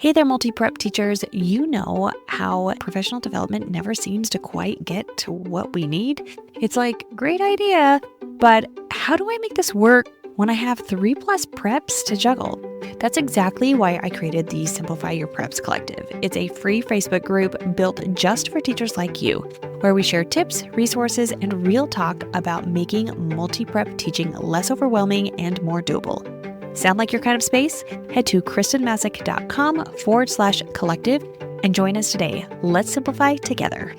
Hey there, multi-prep teachers. You know how professional development never seems to quite get to what we need? It's like, great idea, but how do I make this work when I have 3+ preps to juggle? That's exactly why I created the Simplify Your Preps Collective. It's a free Facebook group built just for teachers like you, where we share tips, resources, and real talk about making multi-prep teaching less overwhelming and more doable. Sound like your kind of space? Head to kristenmasick.com/collective and join us today. Let's simplify together.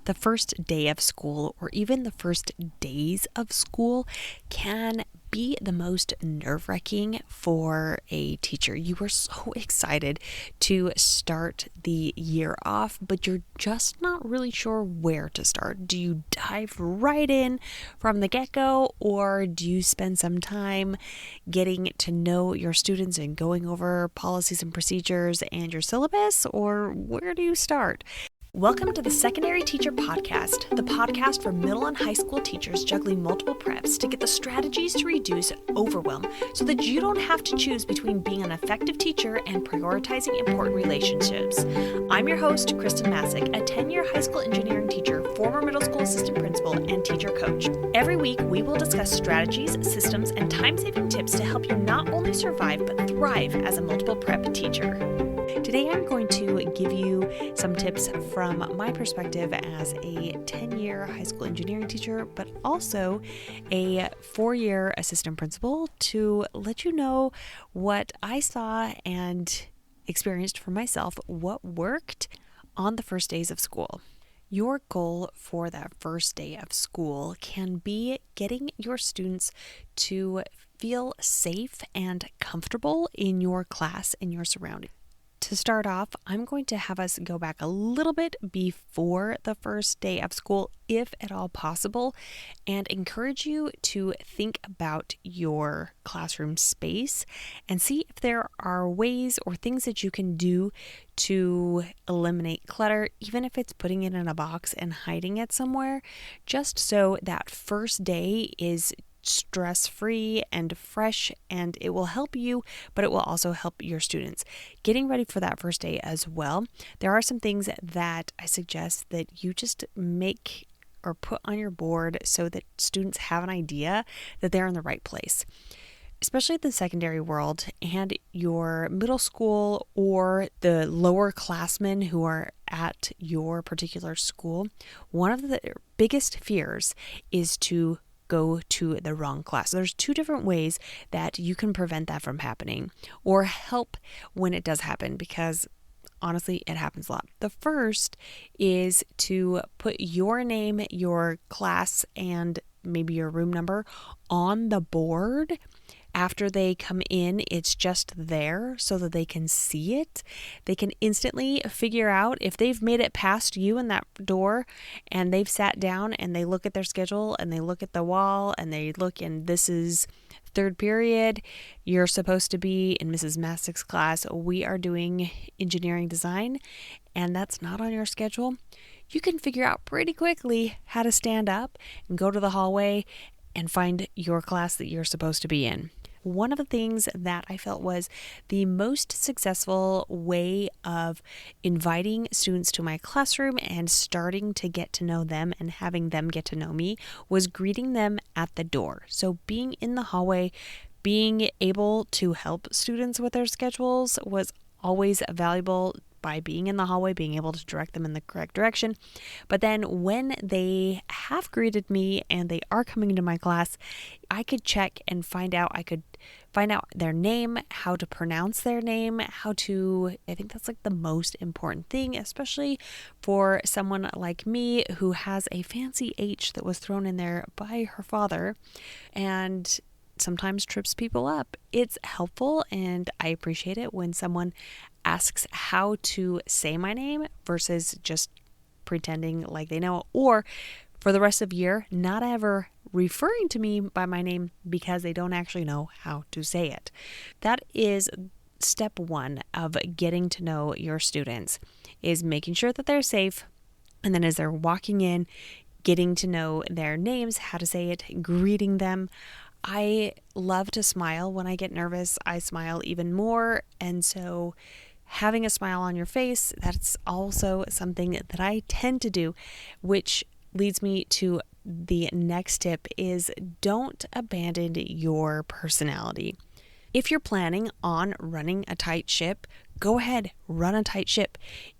The first day of school, or even the first days of school, can be the most nerve-wracking for a teacher. You are so excited to start the year off, but you're just not really sure where to start. Do you dive right in from the get-go, or do you spend some time getting to know your students and going over policies and procedures and your syllabus, or where do you start? Welcome to the Secondary Teacher Podcast, the podcast for middle and high school teachers juggling multiple preps to get the strategies to reduce overwhelm so that you don't have to choose between being an effective teacher and prioritizing important relationships. I'm your host, Kristen Masick, a 10-year high school engineering teacher, former middle school assistant principal, and teacher coach. Every week, we will discuss strategies, systems, and time-saving tips to help you not only survive but thrive as a multiple prep teacher. Today, I'm going to give you some tips from my perspective as a 10-year high school engineering teacher, but also a 4-year assistant principal, to let you know what I saw and experienced for myself, what worked on the first days of school. Your goal for that first day of school can be getting your students to feel safe and comfortable in your class and your surroundings. To start off, I'm going to have us go back a little bit before the first day of school, if at all possible, and encourage you to think about your classroom space and see if there are ways or things that you can do to eliminate clutter, even if it's putting it in a box and hiding it somewhere, just so that first day is stress-free and fresh, and it will help you, but it will also help your students. Getting ready for that first day as well, there are some things that I suggest that you just make or put on your board so that students have an idea that they're in the right place. Especially the secondary world and your middle school or the lower classmen who are at your particular school, one of the biggest fears is to go to the wrong class. There's 2 different ways that you can prevent that from happening or help when it does happen, because honestly, it happens a lot. The first is to put your name, your class, and maybe your room number on the board. After they come in, it's just there so that they can see it. They can instantly figure out if they've made it past you in that door and they've sat down and they look at their schedule and they look at the wall and they look, and this is 3rd period. You're supposed to be in Mrs. Masick's class. We are doing engineering design, and that's not on your schedule. You can figure out pretty quickly how to stand up and go to the hallway and find your class that you're supposed to be in. One of the things that I felt was the most successful way of inviting students to my classroom and starting to get to know them and having them get to know me was greeting them at the door. So being in the hallway, being able to help students with their schedules was always valuable. By being in the hallway, being able to direct them in the correct direction. But then when they have greeted me and they are coming into my class, I could check and find out their name, how to pronounce their name, I think that's like the most important thing, especially for someone like me who has a fancy H that was thrown in there by her father and sometimes trips people up. It's helpful, and I appreciate it when someone asks how to say my name versus just pretending like they know, or for the rest of the year not ever referring to me by my name because they don't actually know how to say it. That is step 1 of getting to know your students, is making sure that they're safe, and then as they're walking in, getting to know their names, how to say it, greeting them. I love to smile. When I get nervous, I smile even more. And so having a smile on your face, that's also something that I tend to do, which leads me to the next tip is don't abandon your personality. If you're planning on running a tight ship, go ahead, run a tight ship.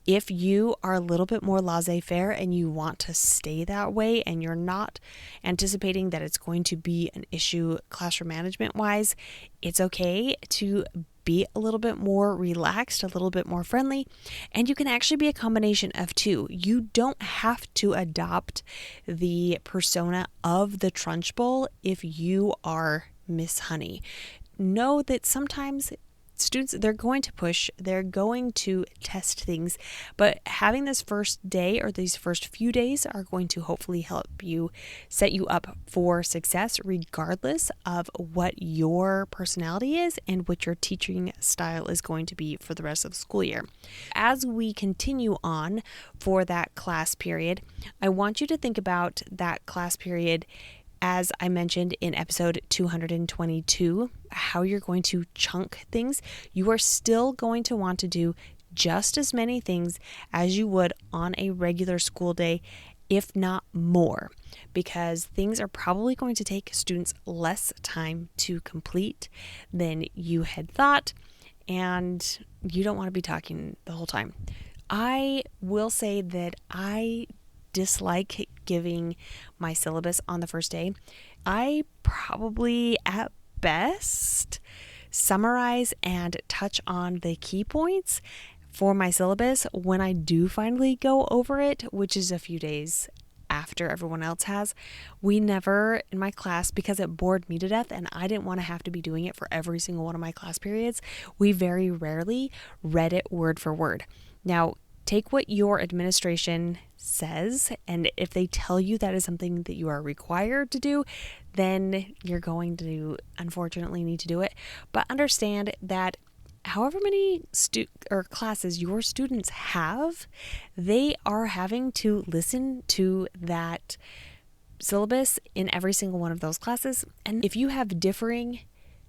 If you are a little bit more laissez-faire and you want to stay that way and you're not anticipating that it's going to be an issue classroom management wise, it's okay to be a little bit more relaxed, a little bit more friendly, and you can actually be a combination of two. You don't have to adopt the persona of the Trunchbull if you are Miss Honey. Know that sometimes students, they're going to push, they're going to test things, but having this first day or these first few days are going to hopefully help you set you up for success regardless of what your personality is and what your teaching style is going to be for the rest of the school year. As we continue on for that class period, I want you to think about that class period as I mentioned in episode 222, how you're going to chunk things. You are still going to want to do just as many things as you would on a regular school day, if not more, because things are probably going to take students less time to complete than you had thought, and you don't want to be talking the whole time. I will say that I dislike giving my syllabus on the first day. I probably at best summarize and touch on the key points for my syllabus when I do finally go over it, which is a few days after everyone else has. We never in my class, because it bored me to death and I didn't want to have to be doing it for every single one of my class periods, we very rarely read it word for word. Now, take what your administration says, and if they tell you that is something that you are required to do, then you're going to unfortunately need to do it. But understand that however many classes your students have, they are having to listen to that syllabus in every single one of those classes. And if you have differing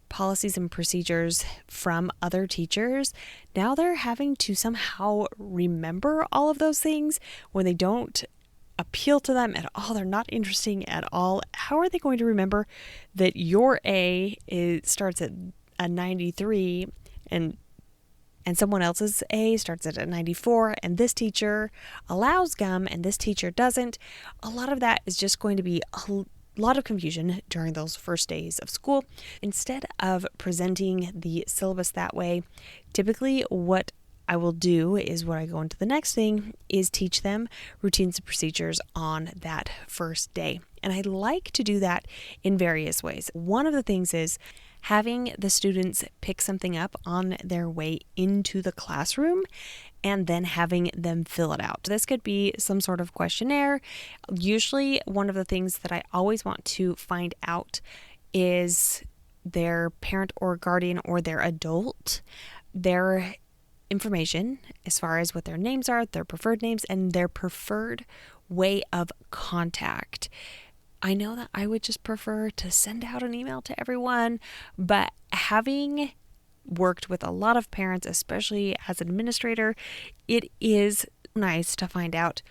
policies and procedures from other teachers, now they're having to somehow remember all of those things when they don't appeal to them at all. They're not interesting at all. How are they going to remember that your starts at a 93 and someone else's A starts at a 94 and this teacher allows gum and this teacher doesn't? A lot of that is just going to be a lot of confusion during those first days of school. Instead of presenting the syllabus that way, typically what I will do is when I go into the next thing is teach them routines and procedures on that first day. And I like to do that in various ways. One of the things is having the students pick something up on their way into the classroom and then having them fill it out. This could be some sort of questionnaire. Usually one of the things that I always want to find out is their parent or guardian or their adult, their information as far as what their names are, their preferred names, and their preferred way of contact. I know that I would just prefer to send out an email to everyone, but having worked with a lot of parents, especially as an administrator, it is nice to find out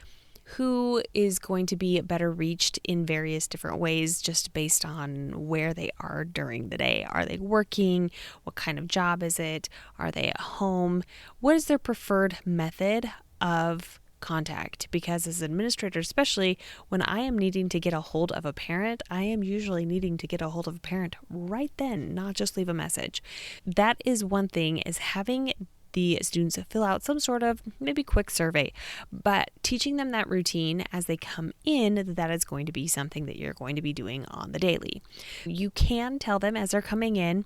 who is going to be better reached in various different ways just based on where they are during the day. Are they working? What kind of job is it? Are they at home? What is their preferred method of contact? Because as an administrator, especially when I am needing to get a hold of a parent, I am usually needing to get a hold of a parent right then, not just leave a message. That is one thing, is having the students fill out some sort of maybe quick survey, but teaching them that routine as they come in, that is going to be something that you're going to be doing on the daily. You can tell them as they're coming in,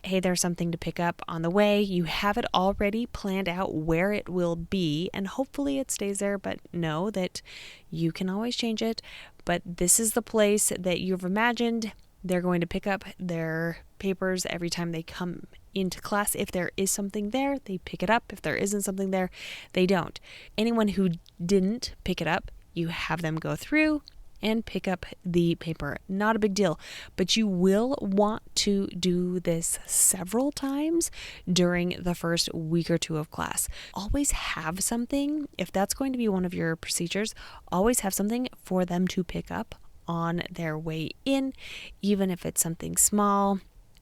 hey, there's something to pick up on the way. You have it already planned out where it will be, and hopefully it stays there, but know that you can always change it. But this is the place that you've imagined they're going to pick up their papers every time they come into class. If there is something there, they pick it up. If there isn't something there, they don't. Anyone who didn't pick it up, you have them go through and pick up the paper. Not a big deal, but you will want to do this several times during the first week or two of class. Always have something, if that's going to be one of your procedures, always have something for them to pick up on their way in, even if it's something small,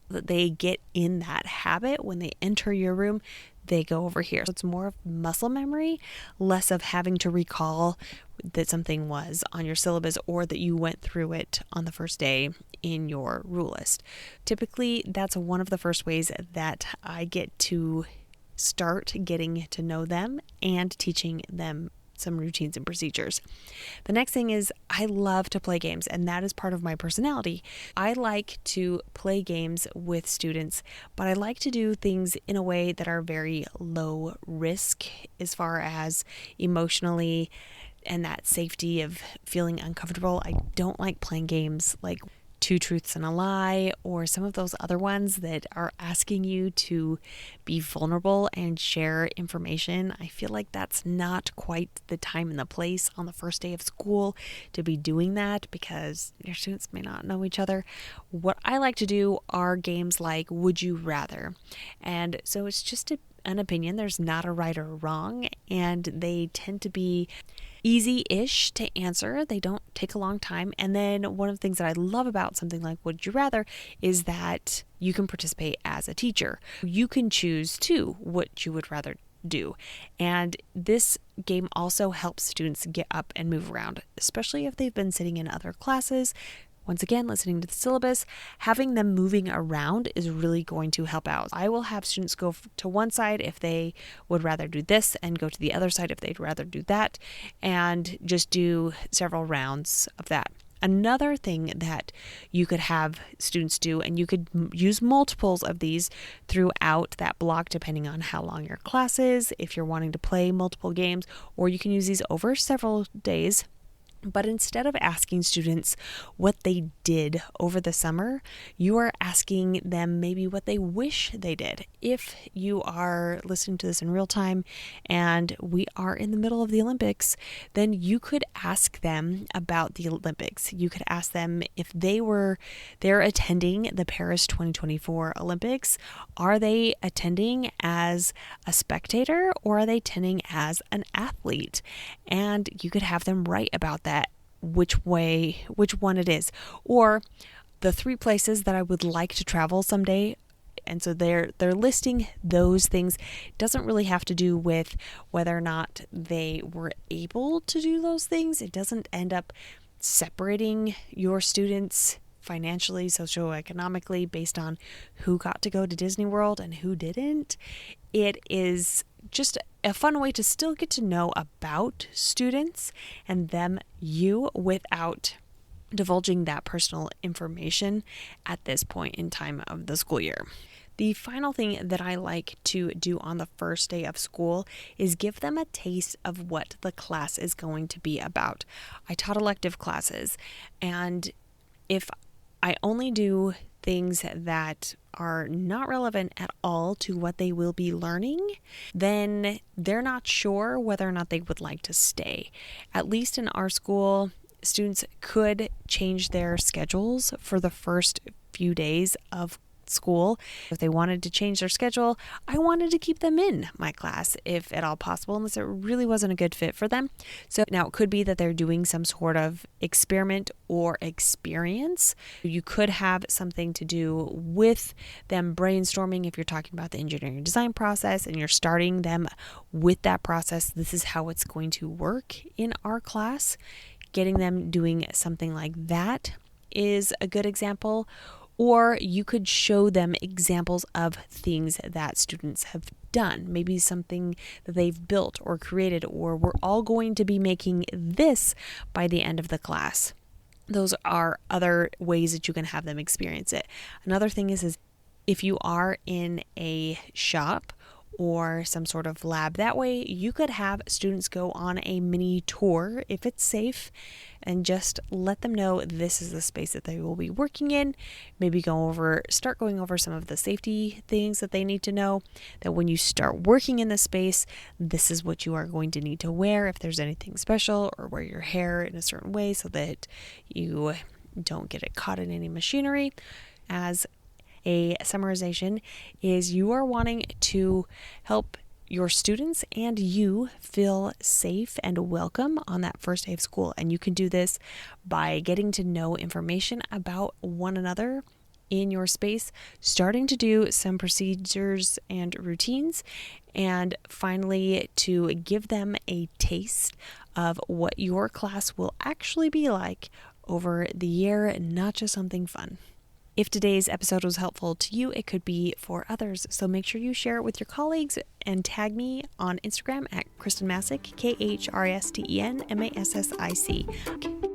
that they get in that habit when they enter your room. They go over here. So it's more of muscle memory, less of having to recall that something was on your syllabus or that you went through it on the first day in your rule list. Typically, that's one of the first ways that I get to start getting to know them and teaching them some routines and procedures. The next thing is I love to play games, and that is part of my personality. I like to play games with students, but I like to do things in a way that are very low risk as far as emotionally and that safety of feeling uncomfortable. I don't like playing games like Two Truths and a Lie or some of those other ones that are asking you to be vulnerable and share information. I feel like that's not quite the time and the place on the first day of school to be doing that because your students may not know each other. What I like to do are games like Would You Rather? And so it's just an opinion. There's not a right or wrong, and they tend to be easy-ish to answer. They don't take a long time. And then one of the things that I love about something like Would You Rather is that you can participate as a teacher. You can choose too what you would rather do. And this game also helps students get up and move around, especially if they've been sitting in other classes. Once again, listening to the syllabus, having them moving around is really going to help out. I will have students go to one side if they would rather do this and go to the other side if they'd rather do that, and just do several rounds of that. Another thing that you could have students do, and you could use multiples of these throughout that block depending on how long your class is, if you're wanting to play multiple games, or you can use these over several days. But instead of asking students what they did over the summer, you are asking them maybe what they wish they did. If you are listening to this in real time and we are in the middle of the Olympics, then you could ask them about the Olympics. You could ask them if they're attending the Paris 2024 Olympics. Are they attending as a spectator or are they attending as an athlete? And you could have them write about that, which one it is, or the 3 places that I would like to travel someday. And so they're listing those things. It doesn't really have to do with whether or not they were able to do those things. It doesn't end up separating your students financially, socioeconomically, based on who got to go to Disney World and who didn't. It is just a fun way to still get to know about students and you, without divulging that personal information at this point in time of the school year. The final thing that I like to do on the first day of school is give them a taste of what the class is going to be about. I taught elective classes, and if I only do things that are not relevant at all to what they will be learning, then they're not sure whether or not they would like to stay. At least in our school, students could change their schedules for the first few days of school. If they wanted to change their schedule, I wanted to keep them in my class if at all possible, unless it really wasn't a good fit for them. So now it could be that they're doing some sort of experiment or experience. You could have something to do with them brainstorming if you're talking about the engineering design process and you're starting them with that process. This is how it's going to work in our class. Getting them doing something like that is a good example. Or you could show them examples of things that students have done, maybe something that they've built or created, or we're all going to be making this by the end of the class. Those are other ways that you can have them experience it. Another thing is if you are in a shop or some sort of lab, that way you could have students go on a mini tour if it's safe and just let them know this is the space that they will be working in. Maybe start going over some of the safety things that they need to know, that when you start working in this space, this is what you are going to need to wear if there's anything special, or wear your hair in a certain way so that you don't get it caught in any machinery. As a summarization is, you are wanting to help your students and you feel safe and welcome on that first day of school. And you can do this by getting to know information about one another in your space, starting to do some procedures and routines, and finally to give them a taste of what your class will actually be like over the year, not just something fun. If today's episode was helpful to you, it could be for others. So make sure you share it with your colleagues and tag me on Instagram at Kristen Masick, KhrstenMassic.